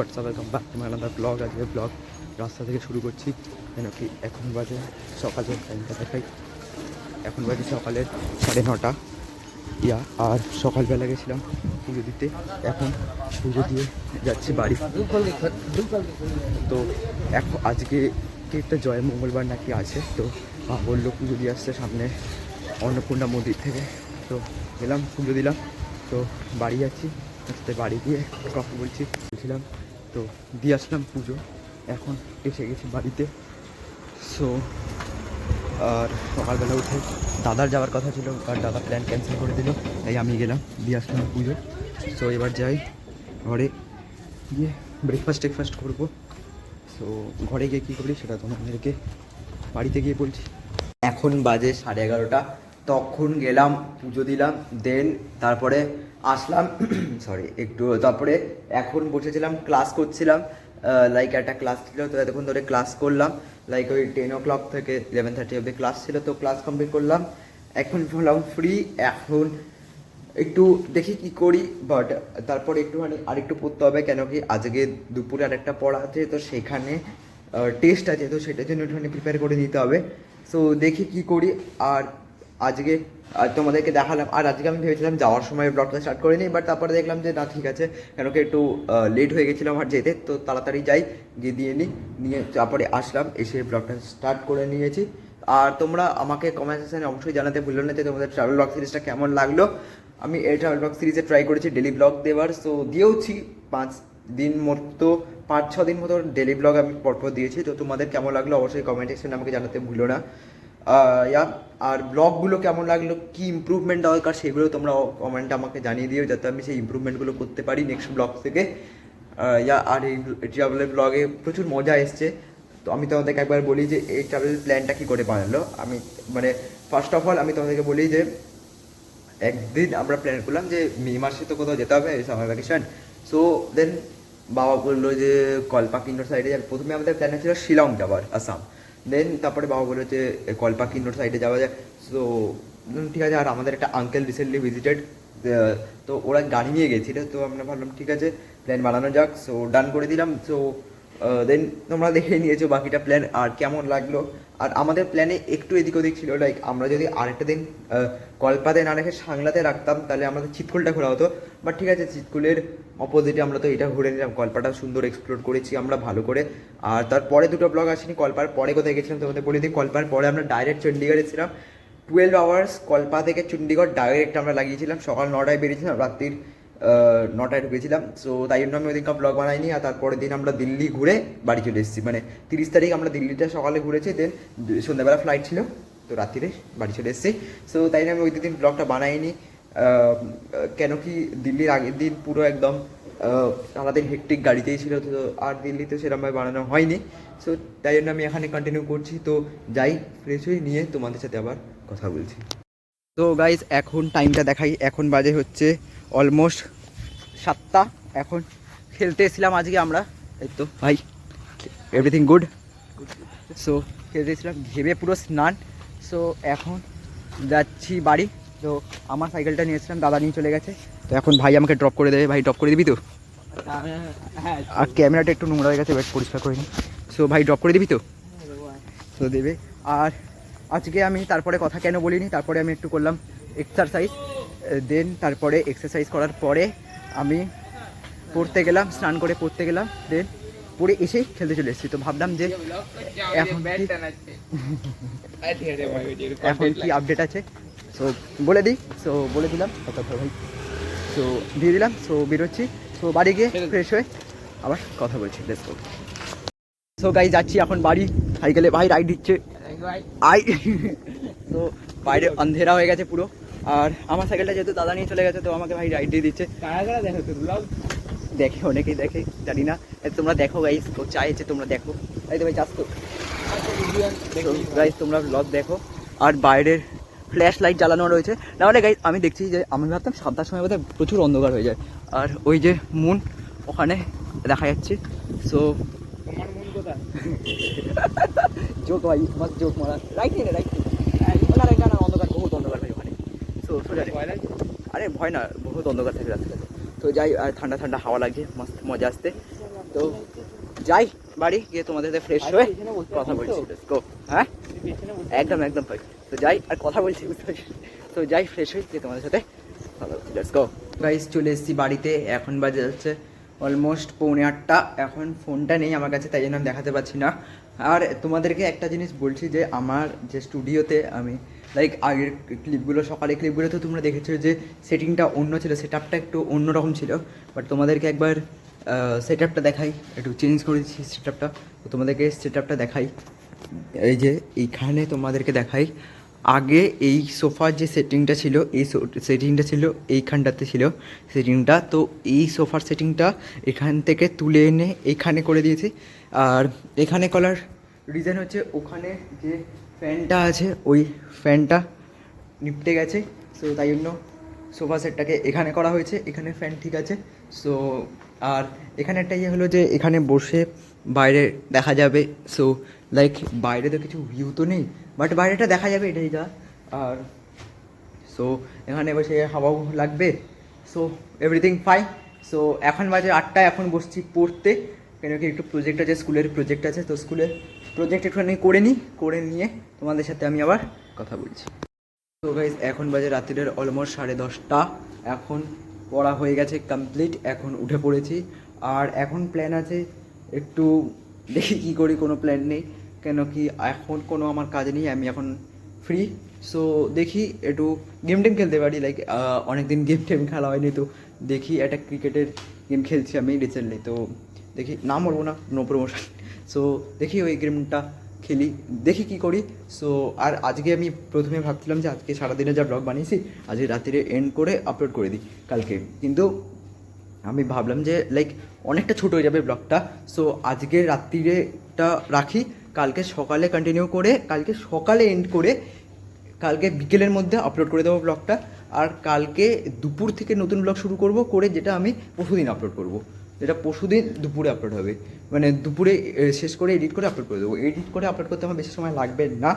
WhatsApp welcome back to my another blog. আজকে blog রাস্তা থেকে শুরু করছি, কেন কি এখন বাজে সকালের টাইমটা দেখাই। এখন বাজে সকালের 9:30 ইয়া। আর সকালবেলা গেছিলাম পুজো দিতে, এখন পুজো দিয়ে যাচ্ছি বাড়ি। তো এখন আজকে কি একটা জয় মঙ্গলবার নাকি আছে, তো বললো পুজো দিয়ে আসছে সামনে অন্নপূর্ণা মন্দির থেকে। তো গেলাম, পুজো দিলাম, তো বাড়ি যাচ্ছি। আস্তে বাড়ি গিয়ে কথা বলছিলাম, তো দিয়ে আসলাম পুজো, এখন এসে গেছি বাড়িতে। সো আর সকালবেলা উঠে দাদার যাওয়ার কথা ছিল, আর দাদা প্ল্যান ক্যান্সেল করে দিল, তাই আমি গেলাম, দিয়ে আসলাম পুজো। সো এবার যাই ঘরে গিয়ে ব্রেকফাস্ট করবো। সো ঘরে গিয়ে কী করি সেটা তোমাদেরকে বাড়িতে গিয়ে বলছি। এখন বাজে 11:30, তখন গেলাম পুজো দিলাম, দেন তারপরে আসলাম সরি একটু, তারপরে এখন বসেছিলাম ক্লাস করছিলাম। লাইক একটা ক্লাস ছিল, তো এতক্ষণ ধরে ক্লাস করলাম, লাইক ওই 10 o'clock থেকে 11:30 অবধি ক্লাস ছিল, তো ক্লাস কমপ্লিট করলাম। এখন হলাম ফ্রি, এখন একটু দেখি কি করি, বাট তারপরে একটুখানি আরেকটু পড়তে হবে, কেন কি আজকে দুপুরে আরেকটা পড়া আছে, তো সেখানে টেস্ট আছে, তো সেটার জন্য একটুখানি প্রিপেয়ার করে নিতে হবে। সো দেখি কি করি। আর আজকে তোমাদেরকে দেখালাম, আর আজকে আমি ভেবেছিলাম যাওয়ার সময় ব্লগটা স্টার্ট করে নিই, বাট তারপরে দেখলাম যে না ঠিক আছে, কেন কি একটু লেট হয়ে গেছিলাম আর যেতে, তো তাড়াতাড়ি যাই, গিয়ে দিয়ে নিয়ে তারপরে আসলাম, এসে ব্লগটা স্টার্ট করে নিয়েছি। আর তোমরা আমাকে কমেন্ট সেকশনে অবশ্যই জানাতে ভুলো না যে তোমাদের ট্রাভেল ব্লগ সিরিজটা কেমন লাগলো। আমি এই ট্রাভেল ব্লগ সিরিজে ট্রাই করেছি ডেলি ব্লগ দেওয়ার, সো দিয়েওছি 5 দিন মতো, 5-6 দিন মতো ডেলি ব্লগ আমি পরপর দিয়েছি। তো তোমাদের কেমন লাগলো অবশ্যই কমেন্ট সেকশনে আমাকে জানাতে ভুলো না। আর ব্লগগুলো কেমন লাগলো, কী ইমপ্রুভমেন্ট দরকার, সেগুলো তোমরা কমেন্টে আমাকে জানিয়ে দিও, যাতে আমি সেই ইমপ্রুভমেন্টগুলো করতে পারি নেক্সট ব্লগ থেকে। আর এই ট্রাভেলের ব্লগে প্রচুর মজা এসছে। তো আমি তোমাদেরকে একবার বলি যে এই ট্রাভেল প্ল্যানটা কী করে বানালো। আমি মানে ফার্স্ট অফ অল আমি তোমাদেরকে বলি যে একদিন আমরা প্ল্যান করলাম যে মে মাসে তো কোথাও যেতে হবে, সামার ভ্যাকেশন। সো দেন বাবা বললো যে কলপাকিন্নর সাইডে যাবে। প্রথমে আমাদের প্ল্যান ছিল শিলং যাওয়ার, আসাম। দেন তারপরে বাবা বললো যে কলপাকিন্নর সাইডে যাওয়া যায়। সো ঠিক আছে। আর আমাদের একটা আঙ্কেল রিসেন্টলি ভিজিটেড, তো ওরা গাড়ি নিয়ে গেছিলো, তো আমরা ভাবলাম ঠিক আছে প্ল্যান বানানো যাক। সো ডান করে দিলাম। সো দেন তোমরা দেখে নিয়েছো বাকিটা প্ল্যান আর কেমন লাগলো। আর আমাদের প্ল্যানে একটু এদিক ওদিক ছিল, লাইক আমরা যদি আরেকটা দিন কলপাতে না রেখে সাংলাতে রাখতাম, তাহলে আমাদের চিৎকুলটা ঘোরা হতো। বাট ঠিক আছে, চিৎকুলের অপোজিটে আমরা তো এটা ঘুরে নিলাম, কলপাটা সুন্দর এক্সপ্লোর করেছি আমরা ভালো করে। আর তারপরে দুটো ব্লগ আসেনি, কলপার পরে কোথায় গেছিলাম তোমাদের বলে দিই। কলপার পরে আমরা ডাইরেক্ট চণ্ডীগড় ছিলাম, 12 hours কলপা থেকে চণ্ডীগড় ডাইরেক্ট আমরা লাগিয়েছিলাম। সকাল 9টায় বেরিয়েছিলাম, রাত্রির 9টায় ঢুকেছিলাম। সো তাই জন্য আমি ওইদিনকার ব্লগ বানাইনি। আর তারপরের দিন আমরা দিল্লি ঘুরে বাড়ি চলে এসেছি, মানে 30 তারিখ আমরা দিল্লিটা সকালে ঘুরেছি, দেন সন্ধ্যাবেলা ফ্লাইট ছিল, তো রাত্রিরে বাড়ি চলে এসেছি। সো তাই জন্য আমি ওই দিন ব্লগটা বানাইনি, কেন কি দিল্লির আগের দিন পুরো একদম আমাদের হেকটিক গাড়িতেই ছিল, তো আর দিল্লিতে সেরকমভাবে বানানো হয়নি। সো তাই জন্য আমি এখানে কন্টিনিউ করছি। তো যাই ফ্রেশ হয়ে নিয়ে তোমাদের সাথে আবার কথা বলছি। তো গাইজ এখন টাইমটা দেখাই, এখন বাজে হচ্ছে অলমোস্ট 7টা। এখন খেলতে এসেছিলাম আজকে আমরা, এই তো ভাই এভরিথিং গুড। সো খেলতে এসেছিলাম, ঘেমে পুরো স্নান। সো এখন যাচ্ছি বাড়ি। তো আমার সাইকেলটা নিয়ে এসেছিলাম, দাদা নিয়ে চলে গেছে, তো এখন ভাই আমাকে ড্রপ করে দেবে। ভাই ড্রপ করে দিবি তো? হ্যাঁ। আর ক্যামেরাটা একটু নোংরা হয়ে গেছে, ওয়েট পরিষ্কার করে নিই। সো ভাই ড্রপ করে দিবি তো? তো দেবে। আর আজকে আমি তারপরে কথা কেন বলিনি, তারপরে আমি একটু করলাম এক্সারসাইজ, দেন তারপরে এক্সারসাইজ করার পরে আমি পড়তে গেলাম, স্নান করে পড়তে গেলাম, দেন পড়ে এসেই খেলতে চলে এসেছি। তো ভাবলাম যে এখন কি আপডেট আছে সো বলে দিই। সো বলে দিলাম কথা ভাই, সো দিয়ে দিলাম। সো বেরোচ্ছি, সো বাড়ি গিয়ে ফ্রেশ হয়ে আবার কথা বলছি। Let's go. সো গাই যাচ্ছি এখন বাড়ি সাইকেলে, ভাই রাইড দিচ্ছে আই। তো বাইরে অন্ধেরা হয়ে গেছে পুরো, আর আমার সাইকেলটা যেহেতু দাদা নিয়ে চলে গেছে, তো আমাকে ভাই রাইড দিয়ে দিচ্ছে। দেখে অনেকেই দেখে, জানি না, তোমরা দেখো গাইস, তো চাইছে তোমরা দেখো। এই তো ভাই চাস তো গাইস, তোমরা ব্লগ দেখো। আর বাইরের ফ্ল্যাশ লাইট জ্বালানো রয়েছে, নাহলে গাইস আমি দেখছি যে আমি ভাবতাম 7টার সময় বোধহয় প্রচুর অন্ধকার হয়ে যায়। আর ওই যে মুন ওখানে দেখা যাচ্ছে। সো জোক ভাই, মাস্ট জোক মারা। রাইট নিয়ে রাইট না, অন্ধকার, বহুত অন্ধকার ভাই ওখানে। সো সোজা আরে ভয় না, বহুত অন্ধকার থাকে রাস্তাতে। তো যাই, আর ঠান্ডা ঠান্ডা হাওয়া লাগে, মস্ত মজা আসতে। তো যাই বাড়ি গিয়ে তোমাদের সাথে ফ্রেশ হয়ে কথা বলছি। গো হ্যাঁ একদম একদম ভাই। তো যাই আর কথা বলছি বুঝতে পারছি। তো যাই ফ্রেশ হয়ে গিয়ে তোমাদের সাথে কথা বলছি। লেটস গো গাইস, চলে এসেছি বাড়িতে। এখন বাজে যাচ্ছে অলমোস্ট 7:45। এখন ফোনটা নেই আমার কাছে, তাই জন্য আমি দেখাতে পারছি না। আর তোমাদেরকে একটা জিনিস বলছি যে আমার যে স্টুডিওতে আমি লাইক আগের ক্লিপগুলো, সকালের ক্লিপগুলো তো তোমরা দেখেছো যে সেটিংটা অন্য ছিল, সেট আপটা একটু অন্যরকম ছিল। বাট তোমাদেরকে একবার সেট আপটা দেখাই, একটু চেঞ্জ করেছি সেট আপটা। তো তোমাদেরকে সেট আপটা দেখাই, এই যে এইখানে তোমাদেরকে দেখাই। আগে এই সোফার যে সেটিংটা ছিল, এই সেটিংটা ছিল এইখানটাতে ছিল সেটিংটা। তো এই সোফার সেটিংটা এখান থেকে তুলে এনে এইখানে করে দিয়েছি। আর এখানে করার রিজন হচ্ছে ওখানে যে ফ্যানটা আছে ওই ফ্যানটা নিপটে গেছে। সো তাই জন্য সোফা সেটটাকে এখানে করা হয়েছে। এখানে ফ্যান ঠিক আছে। সো আর এখানে একটা ইয়ে হলো যে এখানে বসে বাইরে দেখা যাবে। সো লাইক বাইরে তো কিছু ভিউ তো নেই, বাট বাইরেটা দেখা যাবে, এটাই যা। আর সো এখানে বসে হাওয়াও লাগবে। So everything fine. সো এখন বাজে 8টা। এখন বসছি পড়তে, কেন কি একটু প্রজেক্ট আছে, স্কুলের প্রজেক্ট আছে। তো স্কুলের প্রজেক্ট একটুখানি করে নিই, করে নিয়ে তোমাদের সাথে আমি আবার কথা বলছি। তো গাইজ এখন বাজে রাত্রির অলমোস্ট 10:30। এখন পড়া হয়ে গেছে কমপ্লিট, এখন উঠে পড়েছি। আর এখন প্ল্যান আছে একটু দেখি কী করি, কোনো প্ল্যান নেই, কেন কি এখন কোনো আমার কাজ নেই, আমি এখন ফ্রি। সো দেখি একটু গেম টেম খেলতে পারি, লাইক অনেক দিন গেম টেম খেলা হয়নি। তো দেখি একটা ক্রিকেটের গেম খেলছি আমি রিসেন্টলি। তো দেখি, নাম বলবো না, নো প্রমোশন। সো দেখি ওই গেমটা খেলি, দেখি কি করি। সো আর আজকে আমি প্রথমে ভাবছিলাম যে আজকে সারাদিনে যা ব্লগ বানিয়েছি আজকে রাত্রিরে এন্ড করে আপলোড করে দিই কালকে, কিন্তু আমি ভাবলাম যে লাইক অনেকটা ছোটো হয়ে যাবে ব্লগটা। সো আজকে রাত্রিরেটা রাখি, কালকে সকালে কন্টিনিউ করে, কালকে সকালে এন্ড করে কালকে বিকেলের মধ্যে আপলোড করে দেবো ব্লগটা। আর কালকে দুপুর থেকে নতুন ব্লগ শুরু করব, করে যেটা আমি পরশুদিন আপলোড করব, যেটা পরশুদিন দুপুরে আপলোড হবে। মানে দুপুরে শেষ করে এডিট করে আপলোড করে দেবো। এডিট করে আপলোড করতে আমার বেশি সময় লাগবে না,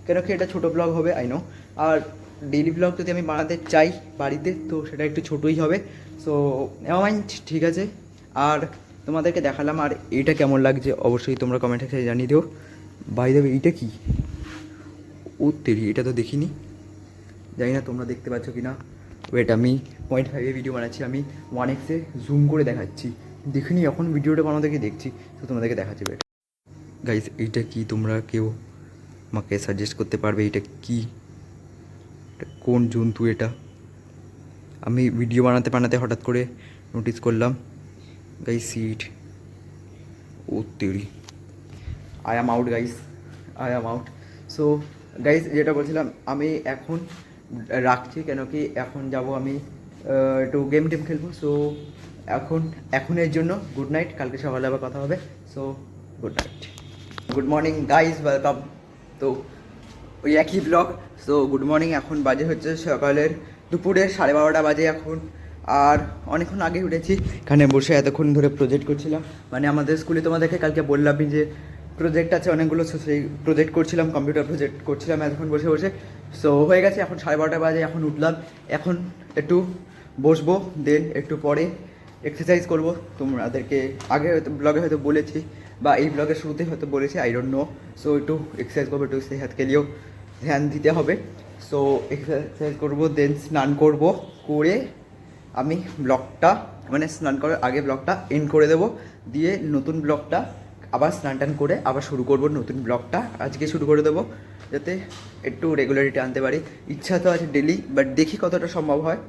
কেন কি এটা ছোটো ব্লগ হবে, আই নো। আর ডেইলি ব্লগ যদি আমি বানাতে চাই বাড়িতে, তো সেটা একটু ছোটোই হবে। সো মাইন্ড ঠিক আছে। আর তোমাদেরকে দেখালাম, আর এইটা কেমন লাগছে অবশ্যই তোমরা কমেন্ট সেকশনে জানিয়ে দিও। বাই দ্য ওয়ে, এইটা কি? ও তেরি, এটা তো দেখিনি, জানি না তোমরা দেখতে পাচ্ছ কি না। ওয়েট, আমি 0.5 ভিডিও বানাচ্ছি, আমি 1x জুম করে দেখাচ্ছি। দেখিনি, এখন ভিডিওটা বানাতে গিয়ে দেখছি, তো তোমাদেরকে দেখাচ্ছি। ওয়েট গাইস, এইটা কি? তোমরা কেউ আমাকে সাজেস্ট করতে পারবে এইটা কি? কোন জন্তু এটা? আমি ভিডিও বানাতে বানাতে হঠাৎ করে নোটিস করলাম। গাইস সিট, ও তেরি, I am out guys, I am out. So guys, যেটা বলছিলাম, আমি এখন রাখছি, কেন কি এখন যাব আমি একটু গেম টেম খেলবো। সো এখনের জন্য গুড নাইট, কালকে সকালে আবার কথা হবে। So good night, good morning guys, welcome. তো ওই একই ব্লগ। সো গুড মর্নিং, এখন বাজে হচ্ছে সকালের দুপুরের 12:30 বাজে এখন। আর অনেকক্ষণ আগে উঠেছি, এখানে বসে এতক্ষণ ধরে প্রজেক্ট করছিলাম। মানে আমাদের স্কুলে তোমাদেরকে কালকে বললাম যে প্রজেক্ট আছে অনেকগুলো, সেই প্রজেক্ট করছিলাম, কম্পিউটার প্রজেক্ট করছিলাম এতক্ষণ বসে বসে। সো হয়ে গেছে, এখন 12:30 বাজে, এখন উঠলাম। এখন একটু বসবো, দেন একটু পরে এক্সারসাইজ করবো। তোমাদেরকে আগে হয়তো ব্লগে হয়তো বলেছি, বা এই ব্লগের শুরুতে হয়তো বলেছি, আই ডোন্ট নো। সো একটু এক্সারসাইজ করবো, একটু সেহাতকে নিয়েও ধ্যান দিতে হবে। সো এক্সারসাইজ করবো, দেন স্নান করবো, করে আমি ব্লগটা, মানে স্নান করার আগে ব্লগটা এন্ড করে দেবো, দিয়ে নতুন ব্লগটা আবার স্নান টান করে আবার শুরু করবো। নতুন ব্লগটা আজকে শুরু করে দেবো, যাতে একটু রেগুলারিটি আনতে পারি। ইচ্ছা তো আছে ডেলি, বাট দেখি কতটা সম্ভব হয়।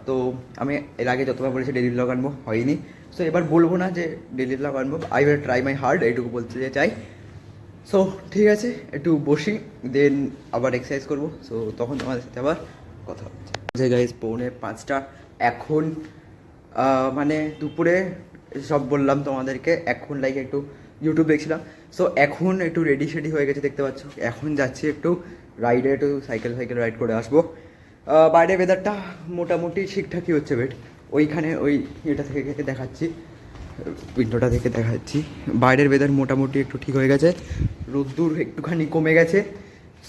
তো আমি এর আগে যতবার বলেছি ডেলি ব্লগ আনবো, হয়নি। সো এবার বলবো না যে ডেলি ব্লগ আনবো, I will try my hard, এইটুকু বলতে চাই। সো ঠিক আছে, একটু বসি, দেন আবার এক্সারসাইজ করবো। সো তখন তোমাদের সাথে আবার কথা হচ্ছে। গাইজ 4:45। এখন মানে দুপুরে সব বললাম তোমাদেরকে, এখন লাইক একটু ইউটিউব দেখছিলাম। সো এখন একটু রেডি শেডি হয়ে গেছে, দেখতে পাচ্ছ। এখন যাচ্ছি একটু রাইডে, একটু সাইকেল রাইড করে আসবো। বাইরে ওয়েদারটা মোটামুটি ঠিকঠাকই হচ্ছে। বেট ওইখানে ওই এটা থেকে দেখাচ্ছি, উইন্ডোটা থেকে দেখাচ্ছি, বাইরের ওয়েদার মোটামুটি একটু ঠিক হয়ে গেছে, রোদ্দুর একটুখানি কমে গেছে।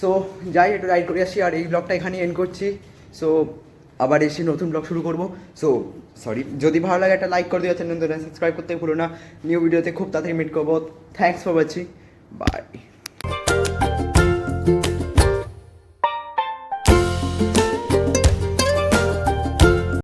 সো যাই একটু রাইড করে আসি, আর এই ব্লগটা এখানেই এন্ড করছি। সো আবার এসে নতুন ব্লগ শুরু করবো। সো সরি, যদি ভালো লাগে একটা লাইক করে দিও, চ্যানেল সাবস্ক্রাইব করতে ভুলো না। নিউ ভিডিওতে খুব তাড়াতাড়ি মিট করবো। Thanks for watching, by.